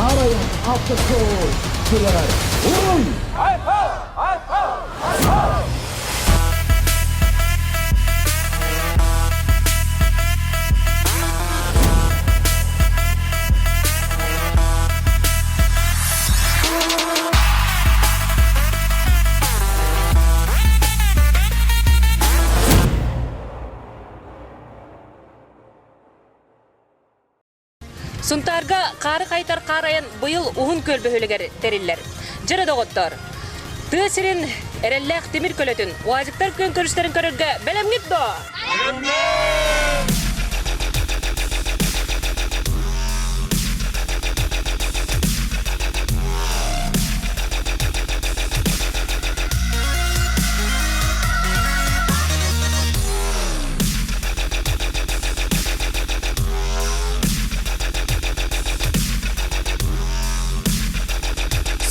Karayan Автошоу sürer. Uy! Сунтарга кары кайтар карайын быйыл уһун көлбөһөлөгөр териллер. Жыры доготтор. Тысырын эреллек темир көлөтүн, уазыктар көн көрүштерин көрөргө белемгит до.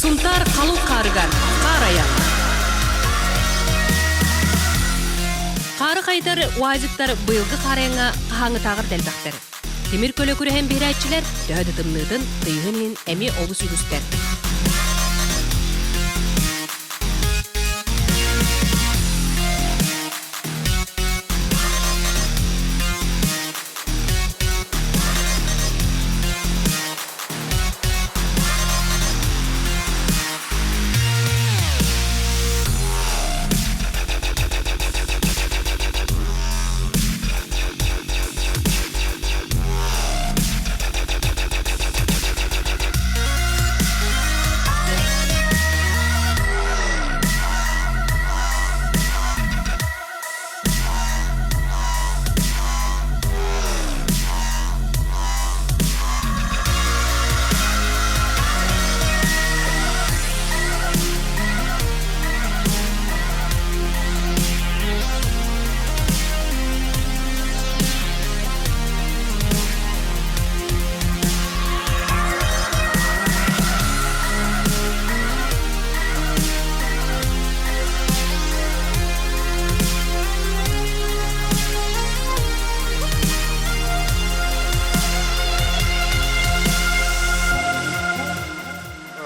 Сунтар калу карыгар, карая. Кары кайтар уазыктар быйылгы караяңа кахаңы тагыр делбактар. Темир көлө күрөһөн бирәчилер дөһөдө тымнытын тыйгынын эми олус үгүстер.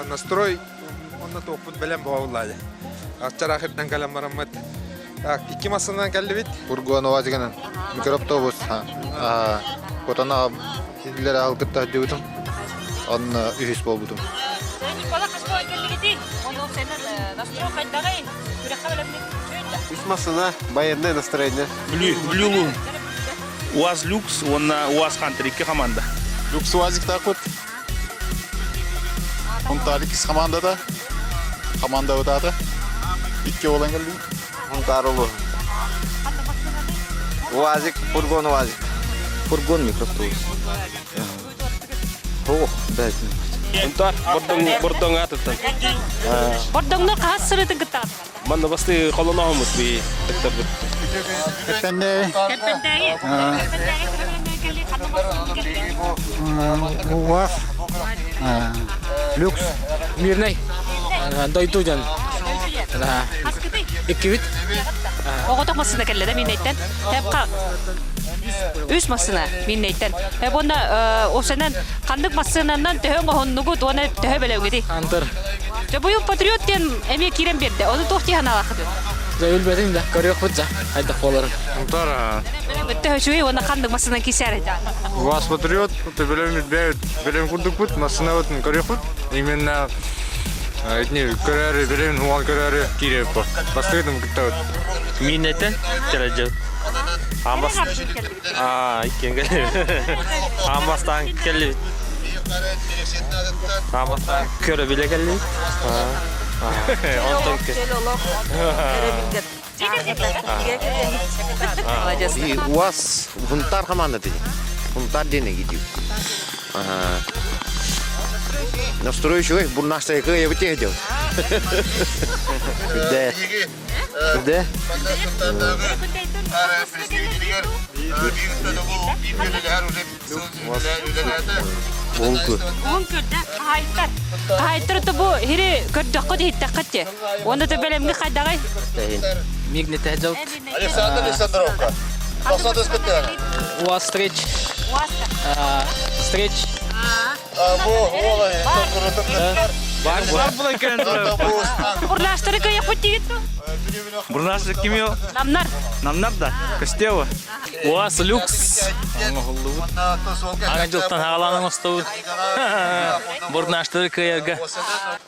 Настрой он на топ белем баулады. Акчарахыттан калам марамат. Икки массанан каллыбит. Фургон вазыганан микроавтобус. Котана идлер алгытта дебутум. Он үйүс болбутум. Никола кашко келгити, ону сенен настрой кайдагай, күрөккө белемгит. Үс массана баярное настроение. Блюлу. УАЗ Люкс, он на УАЗ Хантер, iki команда. Люкс вазик такут. Он тарикис командада. Команда өтады. Икки olan geldi. Huntarulu. Уазик, фургон уазик. Фургон микроавтобус. Ох, бәлкім. Унтар бордон атыттан. Бордоңно каас сырытын кыттат. Манда басты колоногомуз би. Кетенде. Кеппендеги. УАЗ, люкс, мирный, дойтудан. Икки Оготок массына келледе миннейттен. Хепка үс массына миннейттен. Хеп онда осенен кандык массынанан төһөн огоннугут оны төһө белеугеди. антыр. Же бuyuk патриоттен эме кирен берди. Оны тохти ханалахды. Зәйл бәдем дә көрөк бутса. Айда холыр. Унтара. Төһөчүй оны кандык массынан кисәр. Вас патриот, ты белем курдук бут, массана вот корехут. Именно этни көрәре белем хуан көрәре киреп. Бастыдым кытта. Миннеттен кележет. Амбас. Икенге. Амбастан келли. Амбастан көрө биле келли. Онтон ке. УАЗ Huntar команда dedi. Huntar dene gidiyor. Настрой человек, бур нашта я вытягивал. Да. Да. Онкөрдө кайттар. Кайттар то бу хири көрдөккө дейттаккатчы. Онда да белемге кайдагай. Мигнет әжәут. Александр Александровка. Посады спектр. УАЗ встреч. Встреч. Бар була екен. Урлаштыры көйек бұт дегет бу? Бурнаш ким yo? Намнар. Намнар да. Костева. УАЗ люкс. Аңа жылтан ағаланың ұстауы. Бурнаштыры көйерге.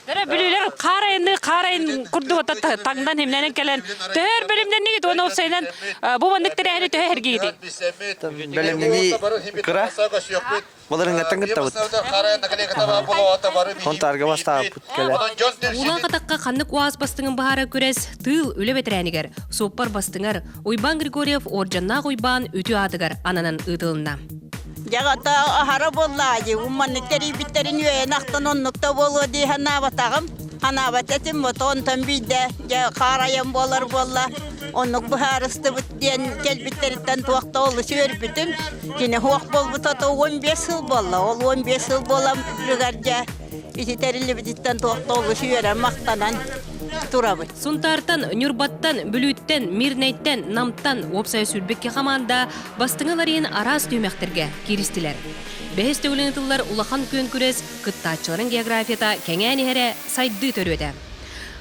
Дәрі білулер қарайын күрді ота таңдан емленен келен. Төхер білімден негет, оны олсайынан бұл бандықтары әлі төхер гейді. Белемнеги кыра. Боларын гаттан гыттабыт. Хонтарга бастаап келе. Улан қатаққа қаннық уаз бастыңын бағара көрес тыл өлі бетерәнігер. Соппар бастыңар Ойбан Григорьев оржанна Ойбан өті адығар ананын ұтылына. Жағата ахара боллады. Умманнықтары біттерін өйен ақтан оннықта болу дей ханабатағым. Ханабатетім бұтон бейді. Қарайын болар болла. Оннық бұхарысты бүттен келбіттеріттен туақта олы сөр бүтім. Кені хуақ бол бұтаты 15 жыл болла. Ол 15 жыл болам жүгәрде. Исетерілі бүттен туақта олы сөрі мақтанан тұрабы. Сұнтартан, Нүрбаттан, Бүлүттен, Мирнайттен, Намтан, Опсай Сүрбекке қаманда бастыңаларыйын арас түймәқтерге керістілер. Бәхес төгілінітілер улахан көн күрес кыттачыларын географията кәңәні әрі сайды төрөді.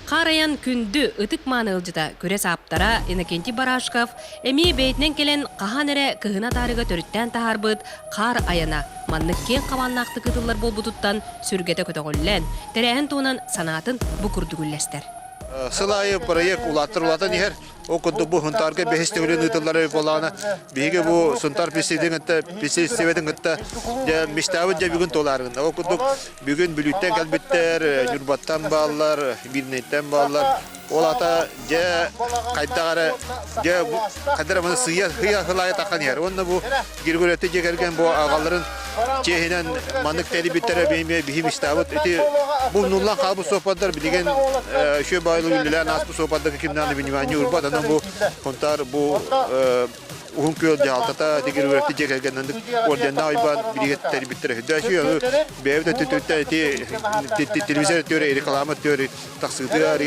Қараян күнді ұтық маны ылжыда көрес аптара Иннокентий Барашков әмей бәйтінен келен қахан әрі кығына тарыға төріттен тахарбыд қар аяна маннық кен қаваннақты кытылар бол бұтыттан сүргеті көтіғоллән тәрәхін туынан санатын бұкырдығылләстер. Сылайы проект улаттыр нехер. Окунду бу хунтарга бехестегөлөн ытыллары болана. Биге бу сунтар песидеңетте, песистебедеңетте я миштабы я бүгүн толарында. Окунду бүгүн бүлүттен келбеттер, Нүрбаттан баллар, Бирнеттен баллар. Олата я кайдагары я кадыр мына сыя хылая такан ер. Онда бу гиргөлөтө жегерген бу агаларын чехинен манык телебиттере бейме бихим иштабыт. Эти бу нуллан калбы сопадар билген шö байлы үллән аспы сопадагы кимнаны внимание урбада bu kontar bu uhun köyde altata digirverti jegegen ordan ayban bilet terbitre daşı bevde tütütte televizyon teori reklama teori taksıdır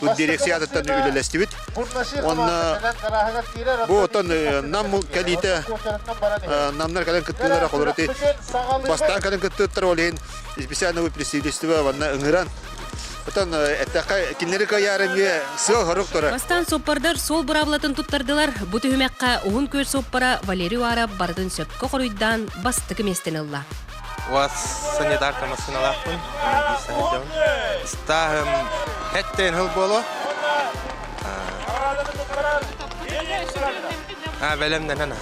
bu direksiyattan ülelestivit onna bu otan nam kalite namlar kalan kıttılara kolorati bastan kalan kıttılar olin spesialno представительство ванна ыңыран. Потом это кинери каярымге сыл хоруктора. Бастан соппардар сол бұрабылатын туттардылар. Бұты хүмәққа уғын көр соппара Валерий Араб бардын сөпкі қоруйдан бастықы местен ылла. УАЗ санитарка машиналақпын. Стағым хеттен хыл болу. Белемден ана.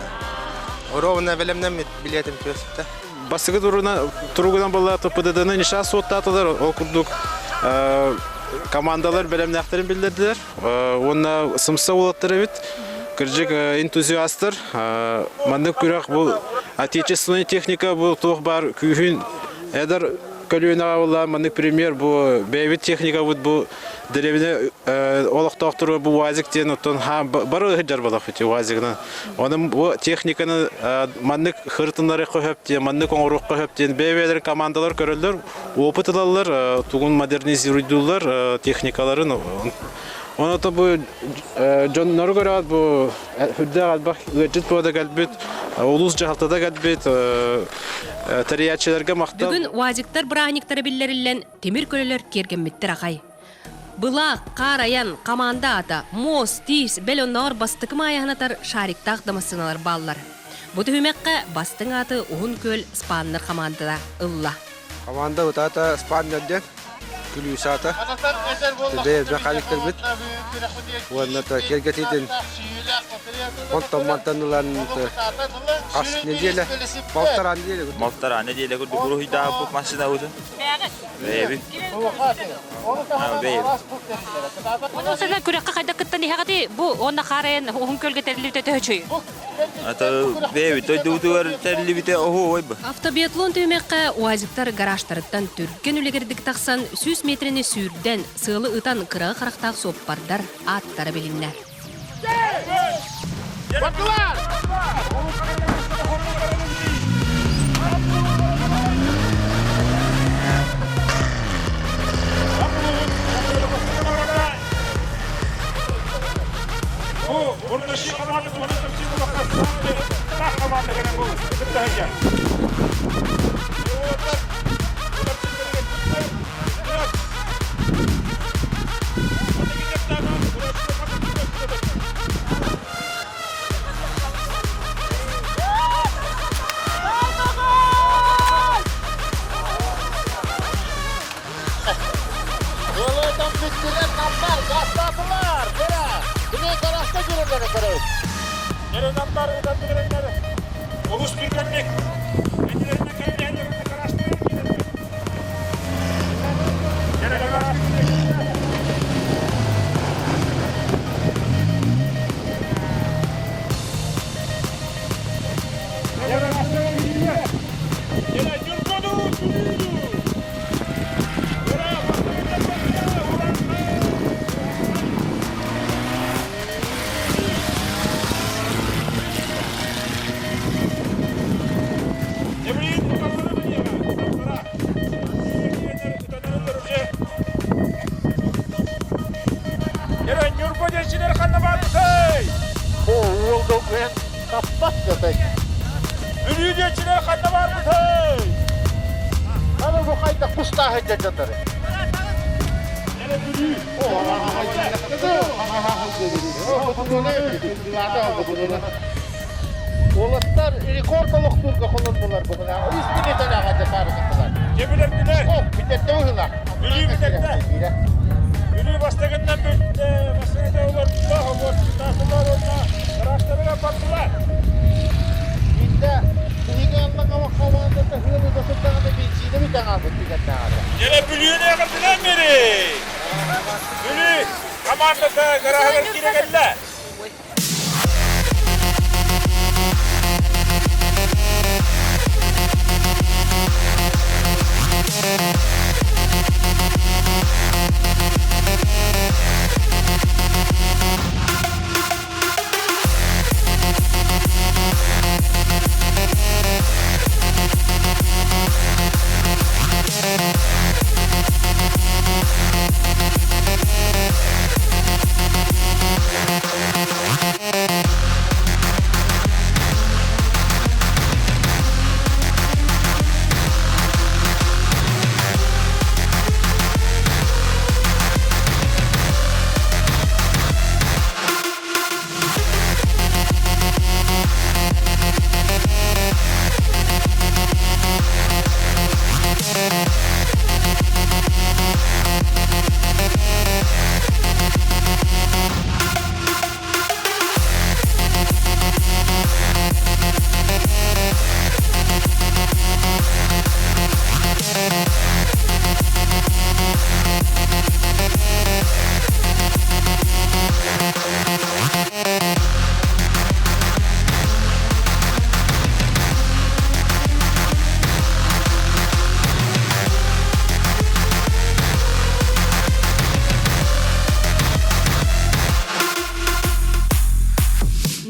Уровна белемден билетім көсіпті. Бастығы тұруғынан болла ТПДД-ны ниша соттатылар. Ол күрдік командалар белемнәқтерін білдірділер. Онна сымса олаттыры бит. Кіржік энтузиастыр. Мандық күрек бұл отечественный техника бұл тоқ бар күйін әдір көлуін ағауылар. Мандық премьер бұл бәйбет техника бұл деревіне олықтақтыры бұл уазиктен бары ғыджар болақ өте уазигінен. Оның бұл техниканы мандық қыртынлары қөптен, мандық оңыруқ қөптен бәйбелер командалар көрілдер. Опыт алалар, туғын модернизируйдулар техникаларын. Оны да бұл жонлары көрәд бұл хүдді қалбақ өтжіт бұда кәлбет, олыс жағалтада кәлбет, тәриятшілерге мақтал. Бүгін уазиктар бұрағниктары білдерілен темір көлелер кергенметтер ағай. Бұла, қараян, команда ата, мос, тиз, бәлоннағыр бастықым аяғынатар шариктақ дамасыналар баллар. Бұты хүмәққа бастың аты ұғын көл спаннар командада ұлла. Команда ұтата спаннерден күлюсата. Тәдей бәқаліктер біт. Онната кергетейден онтаммантанылан қас неделе, малтара неделе. Малтара неделе күрді бұрухида бұқ машина өзі. Бәйбі. Оны сәлі күрекқа қайда күттен еғады, бұл онда қарайын ұғын көлге тәрілі өте өчөй. Бәйбі, тойды тәрілі біте оғы ойбы. Автобиатлон түймекқа уазиктар гаражтарыттан түрген үлегердік тақсан 100 метрені сүйірден сылы ұтан қырағы қарақтақ соппардар аттары біліннер. Команда Olatlar rekordoluk turga kullandılar bugün. 100 bin tane ağaca tarıktılar. Cebilerdiler. Bitette uyular. Ülü bitette. Ülü bastagından bölümde, basagında olardılar, olardılar, araçlarına baktılar. Bitte Higanla kama kavanda da hırlı da tutana da bilgiyle bir tane aldık bitette ağaca. Yine bülüğüne yakındılar beri. Bülü, kamandada garahlar gire geldiler.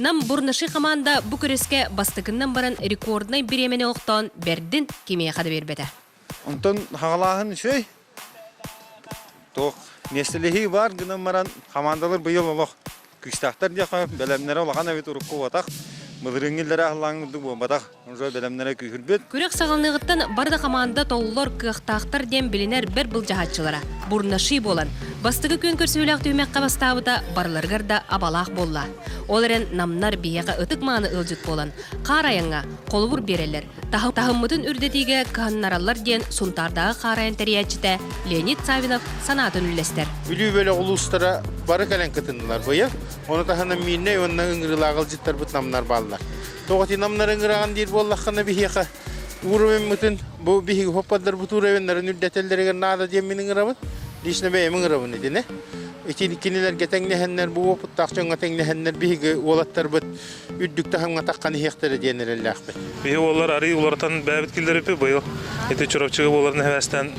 Нам бурнашы команда бу көрөскө бастыгындан баран рекордный беремене октон бердин кимия кады бербете. Онтон хагалаһын шөй. Тох неселеһи бар гына маран командалар быйыл олох. Күстактар дияка белемнәре олаган бит урукку батак. Мыдырыңгылдары ахлаңды бу батак. Уже белемнәре күрбет. Күрек сагалныгыттан барда команда толлор кыактактар дем билинер бер бул жаһатчылара. Бурнашы болан. Бастыгы көн көрсөлөк төмөккө бастабыда барларгар да абалак болла. Оларын намнар бияга ытык мааны ылжыт болан. Караянга колбур берелер. Тахыммытын үрдетиге каннараллар ден сунтардагы караян териячите Леонид Савинов санатын үлестер. Үлүү бөлө улустара бары кален кытындылар быйыл. Оны тахана минне онна ыңгырлагыл життар бут намнар баллар. Тоготи намнар ыңгыраган дир боллаккана бияга урубен мытын бу биги хоппадар бутуревеннер нүддетелдерге нада демин ыңгырабыт. Дишне бейм ыңгырабын идине. Икинилер гетеңнехеннер бу опуттакчыңга теңнехеннер биги олаттар бут үддүктө хаңга таккан хектер денереллахбы. Биги олар ари улартан бәбит килдерипи быйыл. Эти чурапчыгы оларын хәвәстән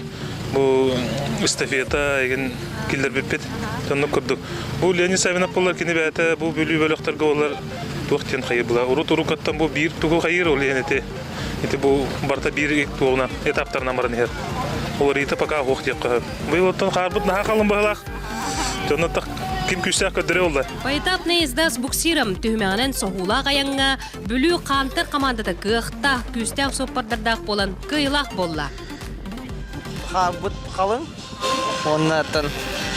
бу эстафета еген килдербиппет. Тонны курдук. Бу Леонид Савинов болар кини бәте бу бүлүү бөлөктөргө олар туктен хайыр була. Урут-урукаттан бу бир тугу хайыр ол енете. Эти бу барта бир тугуна этаптарына баран хер. Олар ите пока хох деп калып. Быйыл оттон харбыт наха калын быйлак. Тонны так ким күсәк көдөрө олда. Поэтапный издас буксирам түһмәнен соһула гаянга бүлүү кантыр командада кыхта күстәк соппардарда болан кыйлак болла. Харбыт калын. Оннан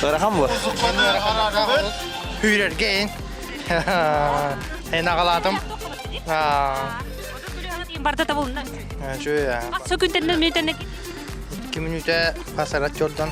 ырахам бу. Hüyrergeyin. Enaгаладым. Барда табылна. Şöyle. Сөкүнтенден метен 2 minüte pasarat yoldan.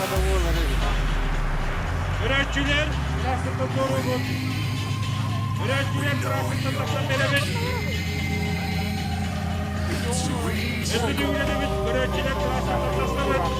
Kadang Öğretçiler transportta doğru olun. Öğretçiler transportta taksan veremeyiz. Öğretçiler transportta taksan veremeyiz.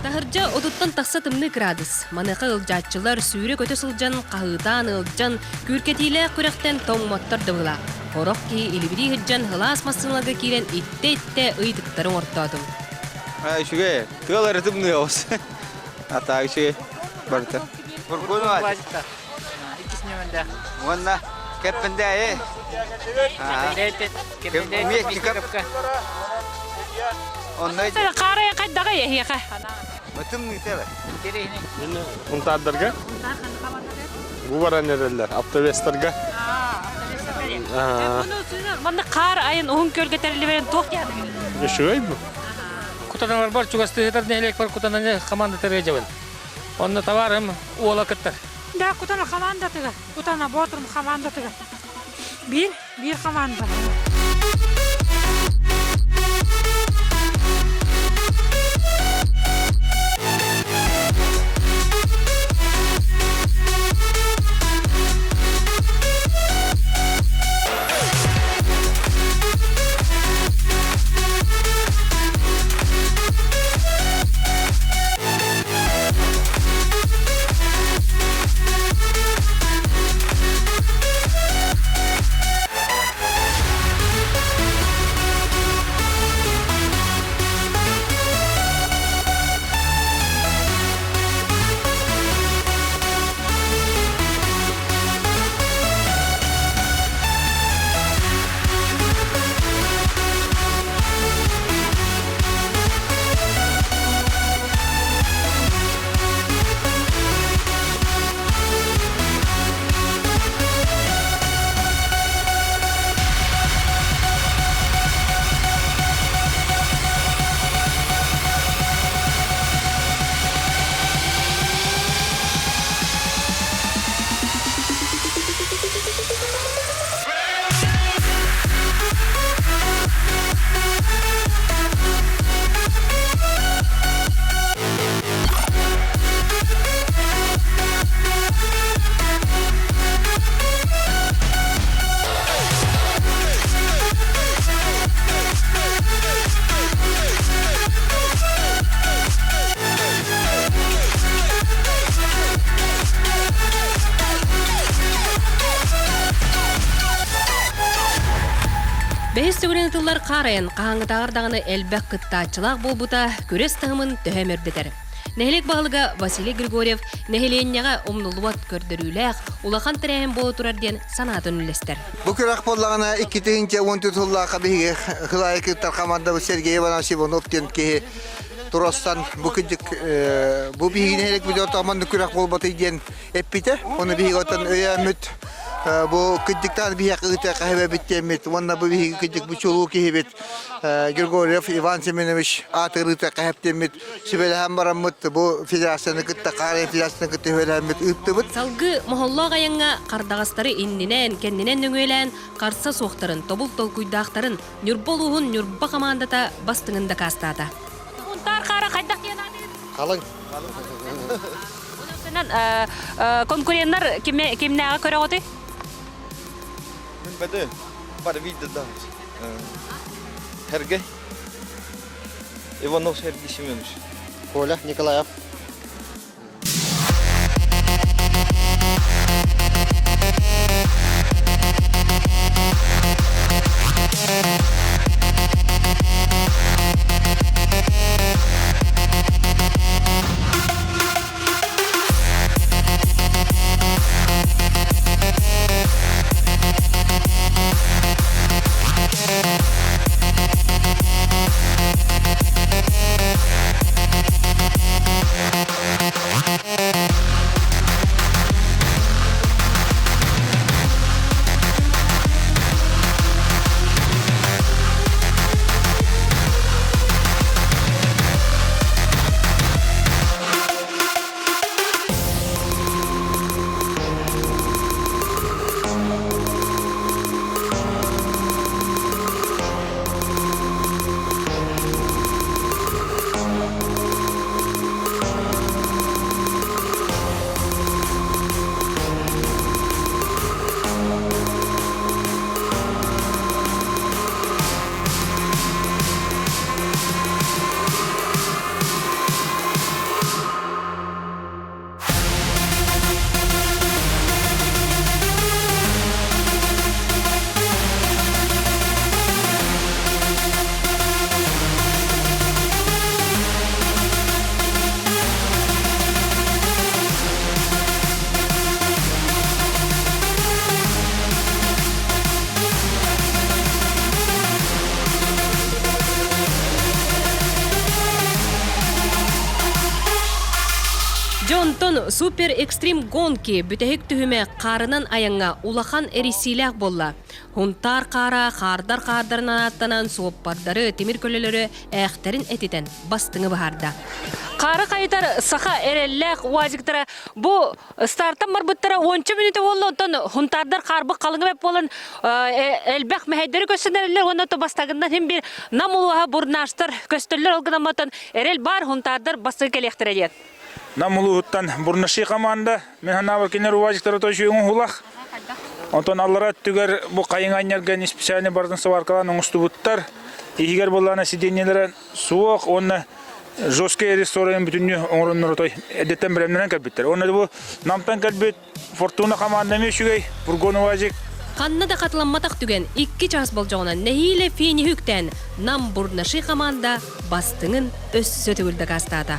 Тахыржа одуттан тақса тымны градус. Манықа ылжатчылар сүйрі көті сылжан, қағытан ылжан, күркетилі күректен тоңматтар дыбыла. Хорок ки илибири хыджан хылас масынлага кирен итте ыйтыктарын ортадым. Шуге, тылары тымны олс. Атағы шуге, барыта. Бургуну ат. Онна, кеппінде ае. Қарая қайдаға ехеқа. Батым нителе. Мені ұнтардырға. Bu var nereler? Aptavestarga. Манда қар айын оғын көлге тәрілі берен тоқ яды. Yaşıyor mu? Kutanar var, çuğastı nelek var, kutanar komanda terece var. Onda tavarım oğla kıttır. Da kutana komanda tıga. Kutana boturum komanda tıga. Bir komanda. болар қарайын қаңғытағырдағыны әлбәк қыттачылақ болбута көрес тыңымын төһемер бетер. Нәхелек бағылыға Василий Григорьев нәхеленняға омнулуат көрдіруләқ улахан тірәйін болу тұрарден санатын үлестер. Бұл күрақ болағына 2-14 ұллаға бейге қылайы кіттар қаманда Сергей Иванович Ивановтен кейі Турастан бұл бейгін әлек бүйді отағыманды күрақ болбаты ден әппеті. Оны бейгі отан өйәміт. Бұл күддіктен бейгі қығыты қағыбе біттемет. Онна бұл бейгі күддік бұчылу кейбет. Григорьев Иван Семенович атығырыты қағыптемет. Сөбелі әм барамыт. Бұл федерацияны күтті, қарайын федерацияны күтті өйәмет үттімет. Салғы мұхолла ғайынға қардағастары иннінен, кәннінен өңейлән, қарса соқтарын, тобыл толкуйдақтарын, нүрбол ұғын нүрба қамандата бастыңында кастата. Унтар қара қайдақ янады? Қалың. Конкуренттер кемнәға көрі ғоты? Мен бәді бары видеода. Сергей Иванов Сергей Семенович. Коля Николаев. Джонтон супер экстрим гонки бүтәһек түһүмә қарынан аяңа улахан эрисиләк болла. Хунтар қара, қардар қардарынан аттанан суоппардары, темир көлелері әхтерін әтетен бастыңы бахарда. Қары қайтар саха әрелләк уазиктара бұ стартан марбыттара 10 минуты болы онтан хунтардар қарбы қалыңы бәп болын әлбәқ мәхәйдері көстінерлер онаты бастағындан hem bir намулуға бұрнаштар көстілер олғынаматын әрел бар хунтардар басы келектір әдет. Намулуғыттан бұрнашы қаманда мен ханавар кенер уазиктара тойшуыңын хулақ. Онтан аллара түгер бұл қайын айнерген специальный бардың саваркалан оңысты бұттар. Егер болағына сиденелері суық, оны жесткий ресторан бүтінне оңырыныр той әдеттен білемдерін кәлбеттер. Оны бұл намтан кәлбет фортуна қамандаме үшігей бұргоны уазик. Қанна да қатыламатақ түген 2 час бол жоғына нәхейлі фейні хүктен нам бұрнашы қаманда бастыңын өссі төгілді қастады.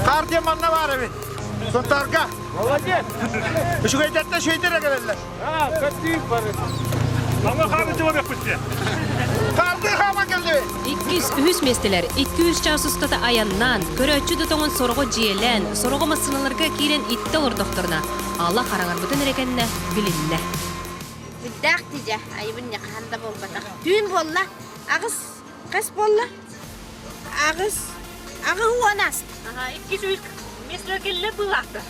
Kar diye manna var evet. Suntarga. Şu gayette şeydir gelirler. Ama karı cevap yapmıştı. Kardı hava geldi. 200 mesteler 200 çarşıstata ayannan köröçü dutonun soruğu jiyelen soruğu masınalarga kiren itte ordoktoruna Allah karangar bütün erekenine bilinne. Biddaq dije ayыбын якында болбатак. Дүйн болла. Агыс кас болла. Агыс уанас. Aha 200 mesteler kelle bulaktı.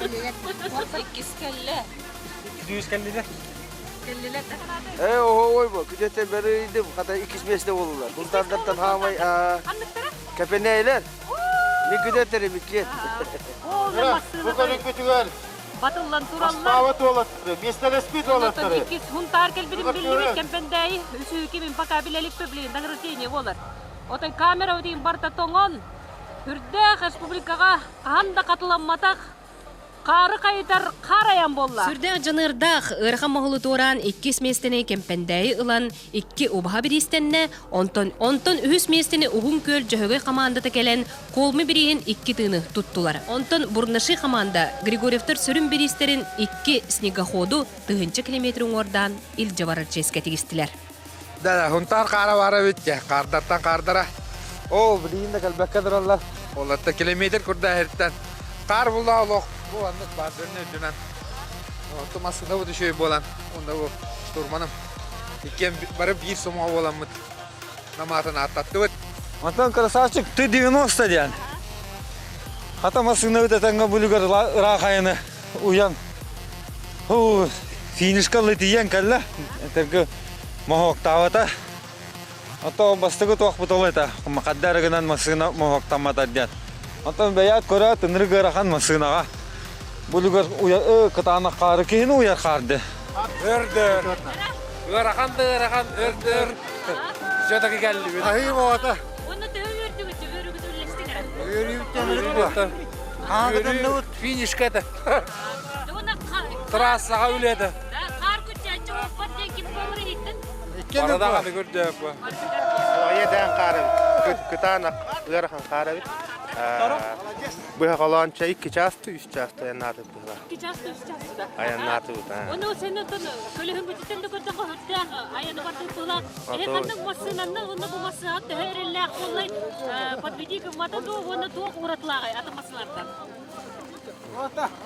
200 kelle. 200 kellide. Kelleler Oy bu. Küçükten beri idim. Hatta 200 olurlar. Bunlardan hamay kepeneyler. Ne güdetleri bitki. Bu kadar kötü gel. Batıllan turallar. Davet olatları. Mesele speed olatları. 200 huntar kelbirin billimek kempendeyi üsü kimin pakabilelik pöbliğin dağırtıyını olur. Otay kamera ödeyin barta tongon. Hürde Respublikaga handa katılanmatak. Karı kayıtar karayan bolla. Sürde canırdağ ırğa mahulu toran 200 mesteni kempendeyi ılan 2 ubaha bir istenne onton ühüs mesteni uhun köl jöhögöy kamandata gelen kolmu birihin 2 tığını tuttular. Onton burnaşı kamanda Grigorevtar sürüm bir isterin 2 snigahodu tığınçı kilometrin ordan il javarar çesketi istiler. Da huntar kara vara bitti. Kardartan kardara. O bileyim de kalbekkadır Allah. Olatta kilometre kurda heritten. Kar bulda oluq. Bu anlık bazılarını ödünen. Otomasında bu düşüyor bolan. Onda bu turmanım. İkken barı bir somuğa bolan mı? Namatını atlattı bu. Антон красавчик, ты 90 ден. Хата масына өтәтәнгә бүлгәр рахайны уян. Ху финишка летиян калла. Тәргә мохок тавата. Ато бастыгы тоқ бутолайта. Макаддар гынан масына мохок тамата ден. Антон бәят кора тынрыгы рахан масынага. Бүлгәр уя кытана кары кейін уяр карды. Ördür. Rakan ördür. Şöyle geldi. Ahim oata. Onu da öldürdüler. Yürüyüp Hangi nut finişkede. Trasa öyledi. Kar küçücük opat kim olur gittin? Arada kaldı gördük bu. Aydan karı. Kıtana ırağın karı. Bu halança 2 çastı 3 çastı yanardı bu. 2 çastı 3 çastı da. Ayanardı bu. Onu senin tonu kölehün bütünden de gördük hütte ayanı vardı tula. Kandan masınanna onu bu masın hatta herelle kollay подведи к матаду onu тук уратлага атамасылардан.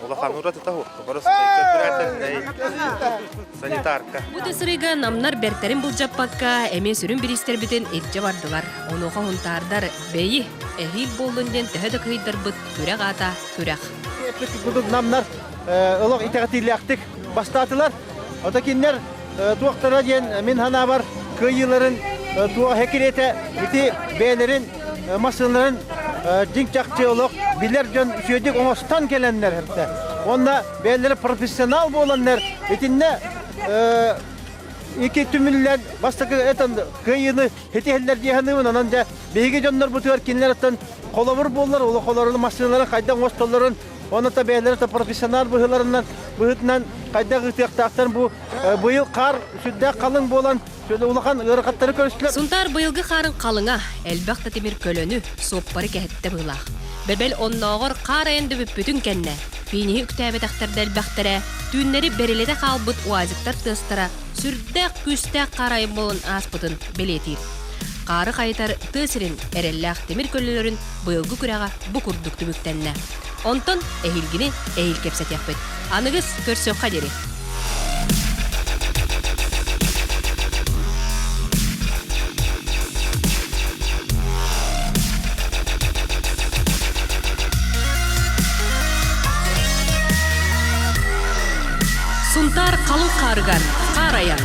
Ola kanurat tahu. Просто köpüratın sanitarka. Bu tesiriga namlar berterin buljapakka eme sürün bir ister biten etçe vardılar. Onu huntardar beyi ehil bolundan tehede kıydır bıt kürek ata kürek. Bu namlar ılık itaatiylaktık bastatılar. Otakinler tuaktara diyen min hana var kıyıların tuğa hekilete iti beylerin masınların cinkçakçı ılık biler can şöydük omastan gelenler hepte. Onda beyleri profesyonel olanlar itinne iki tümüller bastakı etan kıyını hetiheller diyehanımın ananca beyge canlar bu tüver kinler etan kolabur bollar ola kolarını masınların kaydan ostolların onu da beyleri de profesyonel bıhılarından bıhıtından kayda gıtıyaktağıtan bu yıl kar südde kalın bolan şöyle ulakan ırkatları görüştüler. Suntar bıyılgı karın kalına elbaqta temir kölönü sopparı kehette bığlaq. Berbel onnoğor kar ayındı bütün kenne. Finihi üktəbet axtarda elbaqtara, düğünleri berilede kalbıt uazıktar tığıstıra, sürdək güstək kar ayın bolun aspıtın beletir. Karı kayıtar tığısırın erellaq temir kölülörün bıyılgı kürağa bu kurduk tümüktenne. Onton ehilgini ehil kepset yapıt. Anıgız körsök kaderi. Suntar kalın kargan, karayan.